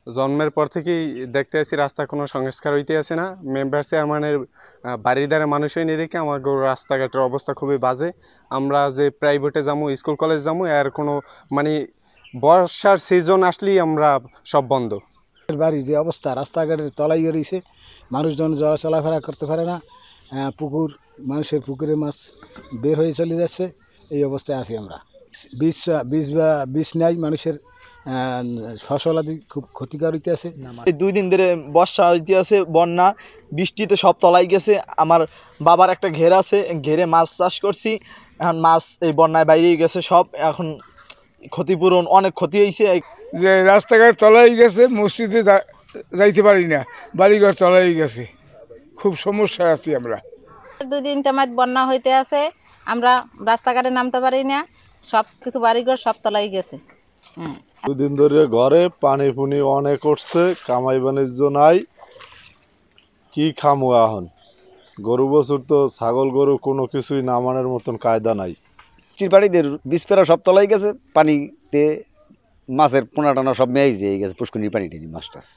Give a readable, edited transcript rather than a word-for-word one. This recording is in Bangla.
জন্মের পর থেকেই দেখতে আছি রাস্তা কোনো সংস্কার হইতে আছে না। মেম্বার চেয়ারম্যানের বাড়ির দ্বারা মানুষ হয়নি দেখে আমার রাস্তাঘাটের অবস্থা খুবই বাজে। আমরা যে প্রাইভেটে যাবো, স্কুল কলেজ যাবো, এর কোনো মানে বর্ষার সিজন আসলেই আমরা সব বন্ধ। বাড়ি যে অবস্থা, রাস্তাঘাটের তলাই রয়েছে, মানুষজন যারা চলাফেরা করতে পারে না। পুকুর, মানুষের পুকুরের মাছ বের হয়ে চলে যাচ্ছে, এই অবস্থায় আছি আমরা। বীজ নাই, মানুষের ফসল আদি খুব ক্ষতিকর হইতে আছে। এই 2 দিন ধরে বর্ষা হইতে আছে, বন্যা বৃষ্টিতে সব তলাই গেছে। আমার বাবার একটা ঘের আছে, ঘেরে মাছ চাষ করছি, এখন মাছ এই বন্যায় বাইরেই গেছে সব। এখন ক্ষতিপূরণ অনেক ক্ষতি হয়েছে। যে রাস্তাঘাট তলাই গেছে, মসজিদে যাইতে পারি না, বাড়িঘর তলাই গেছে, খুব সমস্যায় আছি আমরা। 2 দিন তেমাত বন্যা হইতে আছে, আমরা রাস্তাঘাটে নামতে পারি না, সব কিছু বাড়িঘর সব তলাই গেছে। 2 দিন ধরে ঘরে পানি ফুনি অনেক উঠছে, কামাই বাণিজ্য নাই, কি খামু এখন? গরু বছর তো, ছাগল গরু কোনো কিছুই নামানোর মতন কায়দা নাই। চিরপাড়িদের বিস্ফেরা সব তলাই গেছে, পানিতে মাছের পোনা টানা সব মেয়ে গেছে পুষ্করিণীর পানিতে মাছ টাছ।